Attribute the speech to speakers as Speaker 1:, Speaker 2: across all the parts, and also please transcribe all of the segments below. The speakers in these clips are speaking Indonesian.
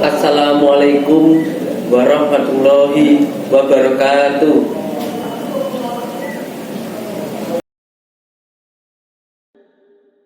Speaker 1: Assalamualaikum warahmatullahi wabarakatuh.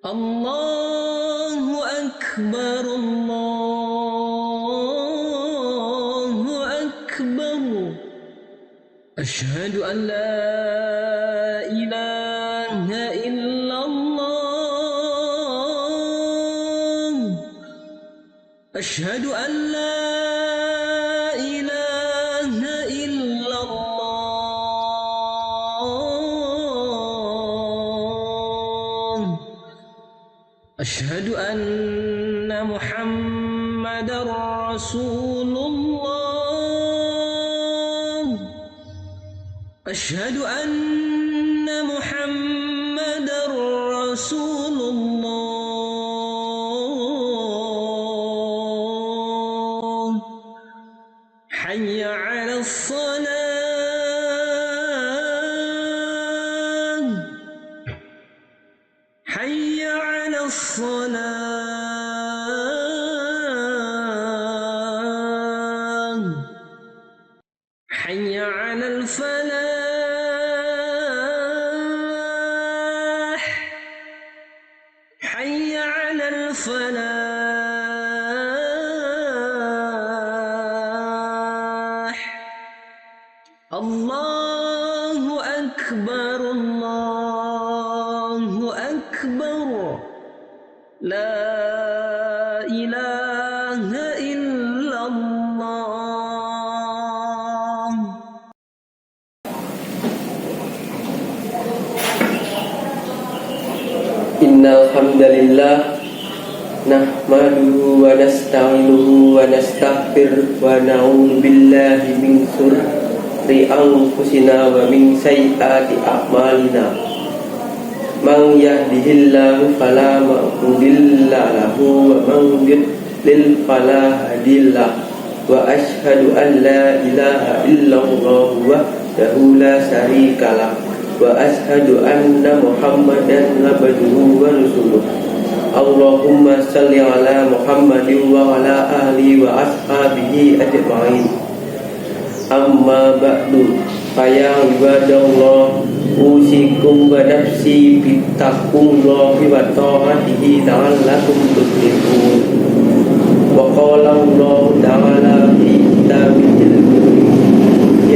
Speaker 2: Allahu Akbar, Allahu Akbar. Asyhadu an la ilaha illallah. Asyhadu an la ilaha illallah. Asyhadu anna Muhammadar Rasulullah. Asyhadu anna Muhammadar Rasulullah. Hayya 'alas salam. Hayya 'alas salam. Hayya 'alal falah. Hayya 'alal falah. Allahu Akbar, Allahu Akbar. La ilaha illallah.
Speaker 1: Innal hamdalillah nahmaduhu wa nasta'inuhu wa nastaghfiruh wa na'udzu billahi min shururi anfusina wa min sayyiati a'malina. Man yahdihillahu fala mudilla lahu wa man yudlil fala hadiya lahu. Wa asyhadu an la ilaha illallah wahdahu la syarika lahu wa asyhadu anna Muhammadan abduhu wa rasuluh. Allahumma shalli ala Muhammadin wa ala alihi wa ashabihi ajma'in. Amma ba'du, fa ibadallah, usikum wa nafsi bittaqwallahi wa ta'atihi la'allakum tuflihun. Wa qala Allah ta'ala fi kitabihi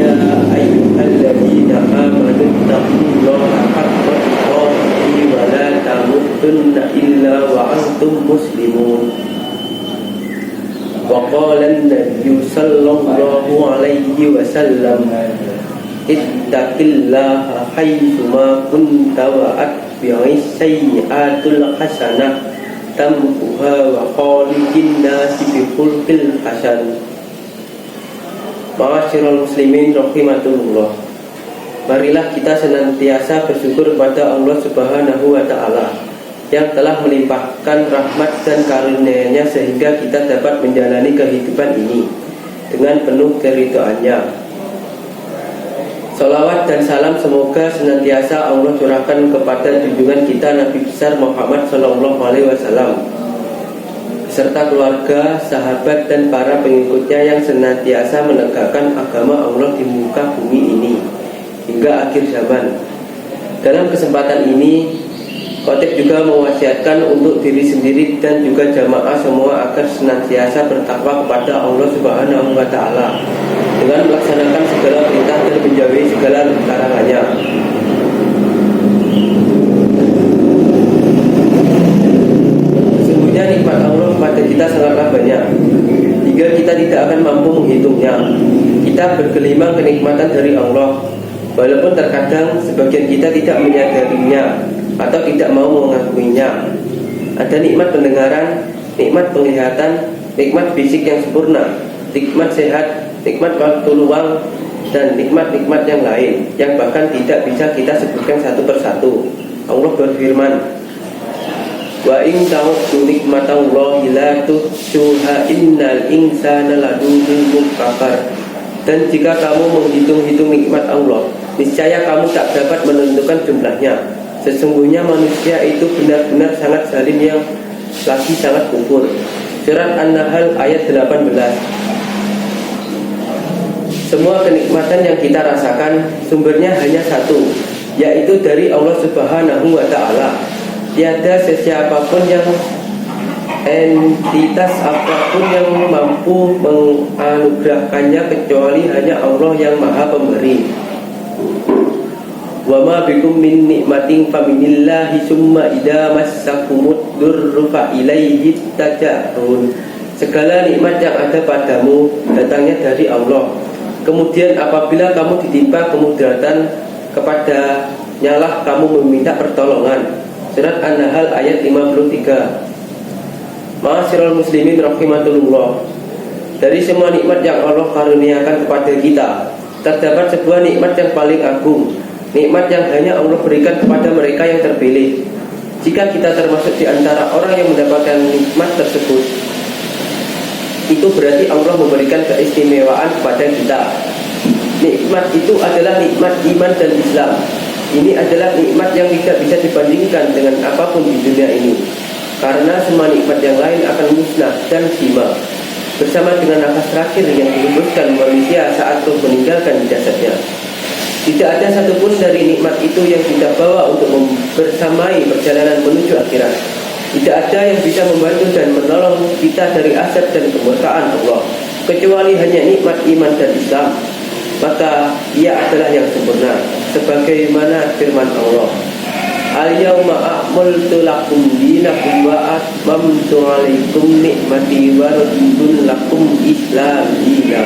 Speaker 1: ya ayyuhalladzina amanu taqullaha haqqa tuqatih wa la tamutunna illa wa antum muslimun. Wa qala an-nabiyyu sallallahu alaihi wasallam ittaqillaha haitsu ma kunta wa atbi'is sayyi'atul hasanah tamhuha wa khaliqin nasi bi khulqil hasan. Ma'asyiral muslimin rahimakumullah. Marilah kita senantiasa bersyukur kepada Allah Subhanahu wa taala yang telah melimpahkan rahmat dan karunia-Nya sehingga kita dapat menjalani kehidupan ini dengan penuh keridhaannya. Salawat dan salam semoga senantiasa Allah curahkan kepada junjungan kita Nabi besar Muhammad sallallahu alaihi wasallam serta keluarga, sahabat dan para pengikutnya yang senantiasa menegakkan agama Allah di muka bumi ini hingga akhir zaman. Dalam kesempatan ini, khotib juga mewasiatkan untuk diri sendiri dan juga jamaah semua agar senantiasa bertakwa kepada Allah Subhanahu wa taala dengan melaksanakan segala perintah dan menjauhi segala larangannya. Sesungguhnya nikmat Allah kepada kita sangatlah banyak hingga kita tidak akan mampu menghitungnya. Kita bergelimang kenikmatan dari Allah, walaupun terkadang sebagian kita tidak menyadarinya atau tidak mau mengakuinya. Ada nikmat pendengaran, nikmat penglihatan, nikmat fisik yang sempurna, nikmat sehat, nikmat waktu luang, dan nikmat-nikmat yang lain yang bahkan tidak bisa kita sebutkan satu persatu. Allah berfirman, wa in ta'uddu nikmatallahi la tuhsuha innal insana ladzunubbin kafar. Dan jika kamu menghitung-hitung nikmat Allah, niscaya kamu tak dapat menentukan jumlahnya. Sesungguhnya manusia itu benar-benar sangat zalim yang lagi sangat kufur. Surat An-Nahl ayat 18. Semua kenikmatan yang kita rasakan sumbernya hanya satu, yaitu dari Allah Subhanahu wa Ta'ala. Tiada sesiapapun yang entitas apapun yang mampu menganugerahkannya kecuali hanya Allah yang Maha Pemberi. Wa ma bikum min nikmatin faminillahi summa idza massakumud durru fa ilaihi tajarun. Segala nikmat yang ada padamu datangnya dari Allah. Kemudian apabila kamu ditimpa kemudaratan, kepadanya lah kamu meminta pertolongan. Surat An-Nahl ayat 53. Ma'asyiral muslimin rahimatullah. Dari semua nikmat yang Allah karuniakan kepada kita, terdapat sebuah nikmat yang paling agung, nikmat yang hanya Allah berikan kepada mereka yang terpilih. Jika kita termasuk di antara orang yang mendapatkan nikmat tersebut, itu berarti Allah memberikan keistimewaan kepada kita. Nikmat itu adalah nikmat iman dan Islam. Ini adalah nikmat yang tidak bisa dibandingkan dengan apapun di dunia ini, karena semua nikmat yang lain akan musnah dan sima bersama dengan nafas terakhir yang dihembuskan manusia saat roh meninggalkan jasadnya. Tidak ada satupun dari nikmat itu yang kita bawa untuk bersamai perjalanan menuju akhirat. Tidak ada yang bisa membantu dan menolong kita dari azab dan kemurkaan Allah, kecuali hanya nikmat iman dan Islam. Maka ia adalah yang sempurna, sebagaimana firman Allah, Al-yawma akmaltu lakum dinakum wa atmamtu alaikum nikmati wa raditu lakum Islam dina.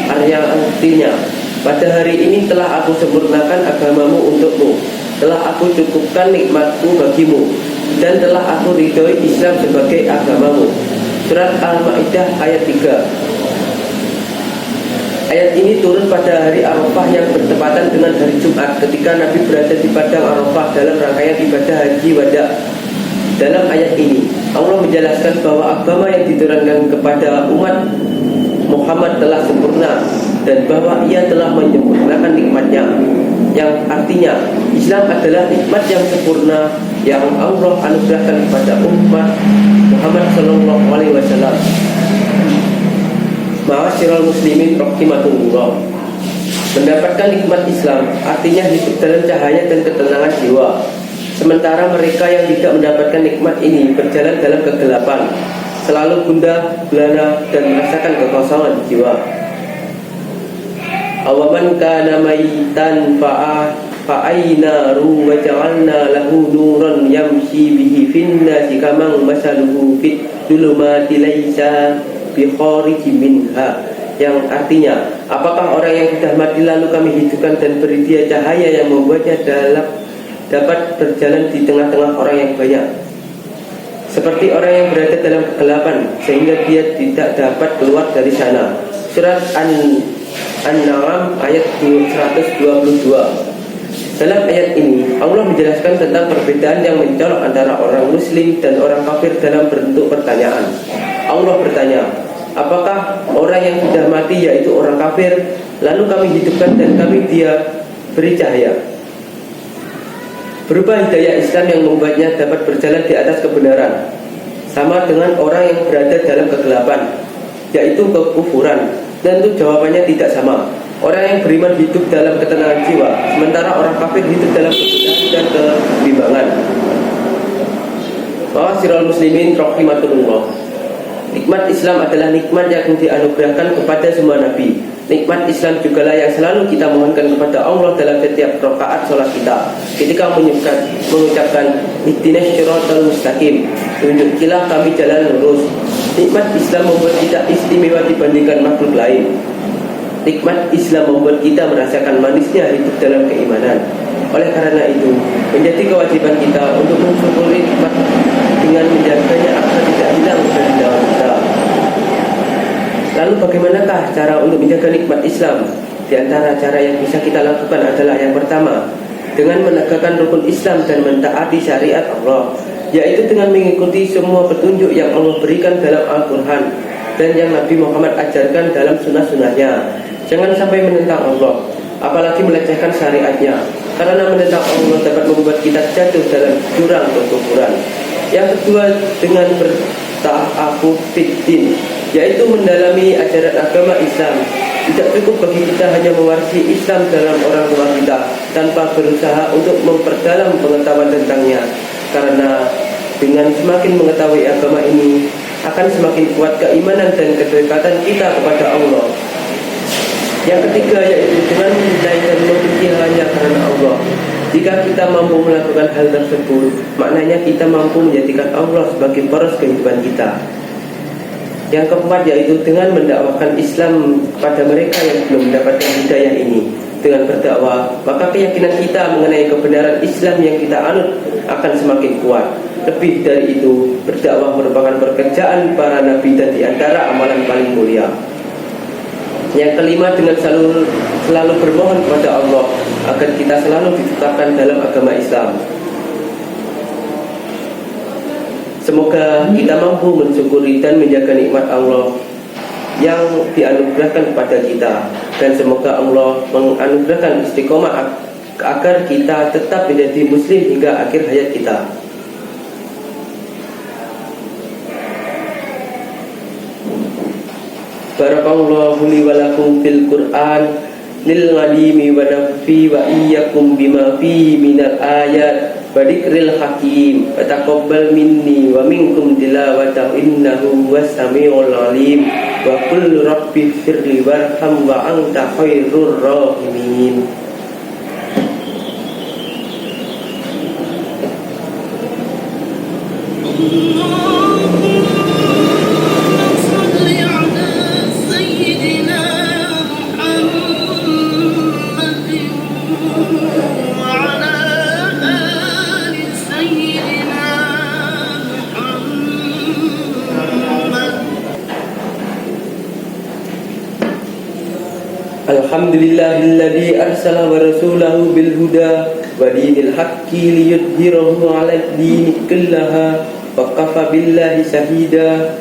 Speaker 1: Artinya, pada hari ini telah aku sempurnakan agamamu untukmu, telah aku cukupkan nikmatku bagimu, dan telah aku ridhoi Islam sebagai agamamu. Surat Al-Ma'idah ayat 3. Ayat ini turun pada hari Arafah yang bertepatan dengan hari Jumat, ketika Nabi berada di padang Arafah dalam rangkaian ibadah haji wada. Dalam ayat ini Allah menjelaskan bahwa agama yang diturunkan kepada umat Muhammad telah sempurna, dan bahwa ia telah menyempurnakan nikmatnya, yang artinya Islam adalah nikmat yang sempurna yang Allah anugerahkan kepada umat Muhammad SAW. Ma'asyiral muslimin rahimatullah. Mendapatkan nikmat Islam artinya hidup dalam cahaya dan ketenangan jiwa, sementara mereka yang tidak mendapatkan nikmat ini berjalan dalam kegelapan, selalu gundah gulana dan merasakan kekosongan jiwa. Awaman kana maitan fa'aynaru wa ja'alna lahu nuran yamshi bihi fin-nasi kamang masaluhu fit dhulumati laisa bi khariji minha, yang artinya, apakah orang yang sudah mati lalu kami hidupkan dan beri dia cahaya yang membuatnya dapat berjalan di tengah-tengah orang yang banyak, seperti orang yang berada dalam kegelapan sehingga dia tidak dapat keluar dari sana. Surat An-Na'am ayat 122. Dalam ayat ini Allah menjelaskan tentang perbedaan yang mencolok antara orang muslim dan orang kafir dalam bentuk pertanyaan. Allah bertanya, apakah orang yang sudah mati yaitu orang kafir lalu kami hidupkan dan kami dia beri cahaya, berupa hidayah Islam yang membuatnya dapat berjalan di atas kebenaran, sama dengan orang yang berada dalam kegelapan yaitu kekufuran? Tentu jawabannya tidak sama. Orang yang beriman hidup dalam ketenangan jiwa, sementara orang kafir hidup dalam kebingungan dan kebimbangan. Ma'asyiral muslimin rahimatullah. Nikmat Islam adalah nikmat yang dianugerahkan kepada semua nabi. Nikmat Islam jugalah yang selalu kita mohonkan kepada Allah dalam setiap rakaat sholat kita, ketika mengucapkan ihdinas shiratal mustaqim, tunjukilah kami jalan lurus. Nikmat Islam membuat kita istimewa dibandingkan makhluk lain. Nikmat Islam membuat kita merasakan manisnya hidup dalam keimanan. Oleh karena itu, menjadi kewajiban kita untuk mensyukuri nikmat dengan menjaganya agar tidak hilang dari nyawa kita. Lalu bagaimanakah cara untuk menjaga nikmat Islam? Di antara cara yang bisa kita lakukan adalah yang pertama, dengan menegakkan rukun Islam dan mentaati syariat Allah, yaitu dengan mengikuti semua petunjuk yang Allah berikan dalam Al-Quran dan yang Nabi Muhammad ajarkan dalam sunnah-sunnahnya. Jangan sampai menentang Allah, apalagi melecehkan syariatnya, karena menentang Allah dapat membuat kita jatuh dalam jurang kekufuran. Yang kedua, dengan ta'afu fiddin, yaitu mendalami ajaran agama Islam. Tidak cukup bagi kita hanya mewarisi Islam dalam orang tua kita tanpa berusaha untuk memperdalam pengetahuan tentangnya, karena dengan semakin mengetahui agama ini akan semakin kuat keimanan dan kedekatan kita kepada Allah. Yang ketiga yaitu dengan mencintai dan membenci hanya karena Allah. Jika kita mampu melakukan hal tersebut, maknanya kita mampu menjadikan Allah sebagai poros kehidupan kita. Yang keempat yaitu dengan mendakwahkan Islam kepada mereka yang belum mendapatkan hidayah ini. Dengan berdakwah, maka keyakinan kita mengenai kebenaran Islam yang kita anut akan semakin kuat. Lebih dari itu, berdakwah merupakan pekerjaan para nabi dan di antara amalan paling mulia. Yang kelima, dengan selalu bermohon kepada Allah agar kita selalu ditetapkan dalam agama Islam. Semoga kita mampu mensyukuri dan menjaga nikmat Allah yang dianugerahkan kepada kita, dan semoga Allah menganugerahkan istiqomah agar kita tetap menjadi muslim hingga akhir hayat kita. Barakallahu li wa lakum fil Qur'an lil ghalimi wa nafi wa iyyakum bima fihi minal ayat wa dzikril hakim wa taqabbal minni wa minkum tilawatahu innahu was-sami'ul alim wa qul rabbi firli warham wa anta khairur rahimin. Alhamdulillahilladzi arsala wa rasulahu bil huda wa dinil haqqi liyudhhirahu 'alad dini kullaha wa kafa billahi shahida.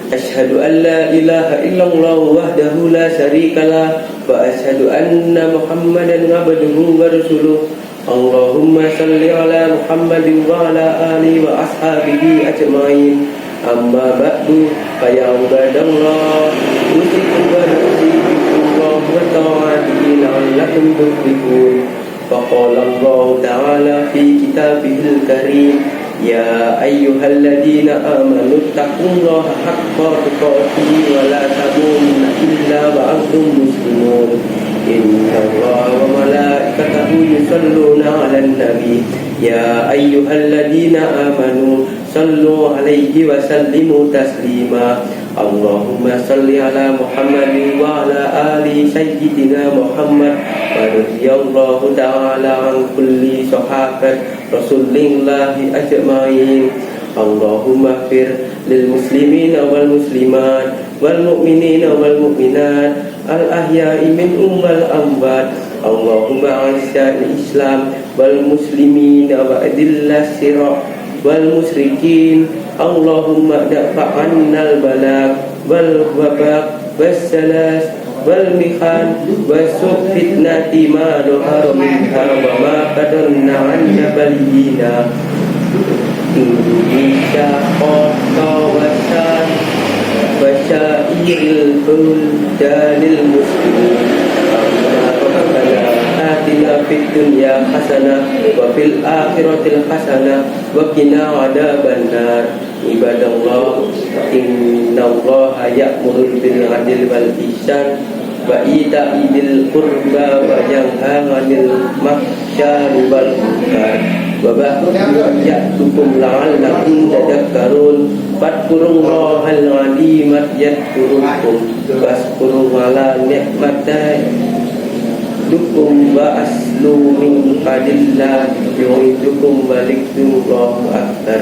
Speaker 1: Asyhadu an la ilaha illallah wahdahu la syarikalah wa asyhadu anna Muhammadan 'abduhu wa rasuluh. Allahumma shalli ala Muhammadin wa ala alihi wa ashabihi ajma'in. Amma ba'du, fa ya ibadallah, usikum wa nafsikum wa ta'atihi la'allakum tuflihun. Faqala Allah ta'ala fi kitabihil karim, ya ayyuhalladzina amanu taqullaha haqqa tuqatih wa la tamutunna illa wa antum muslimun. Innallaha wa malaikatahu yusholluna 'alan nabi, ya ayyuhalladzina amanu sallu 'alaihi wa sallimu taslima. Allahumma salli ala Muhammadin wa ala ali sayyidina Muhammad wa radhiyallahu ta'ala an kulli sahabat Rasulillahi ajma'in. Allahumma fir lil muslimina wal muslimat wal mu'minina wal mu'minat al ahya'i minhum wal amwat. Allahumma a'izzail Islam wal muslimina wa adillas sirat wal musyrikin. Allahumma da'fa'annal balak wal wabak was salas wal mihan wasuk fitnati ma dohara minha wa ma qadarna anna baliyina. Indonesia kota wasan wasyairil buldanil muslimin. Atina fid dunya hasanah wa fil akhiratil hasanah wa qina adzabannar. Ibadallah, innallaha ya'muru bil 'adli wal ihsan wa ita'i dzil qurba wa yanha 'anil fahsya'i wal munkar wa ba'du ya'tukum la'allakum tadhakkarun. Fadhkurullahal 'azima yadhkurukum wasquru 'ala ni'matihi dukum wa aslu min qadillah yu'idukum walikdullahu akbar.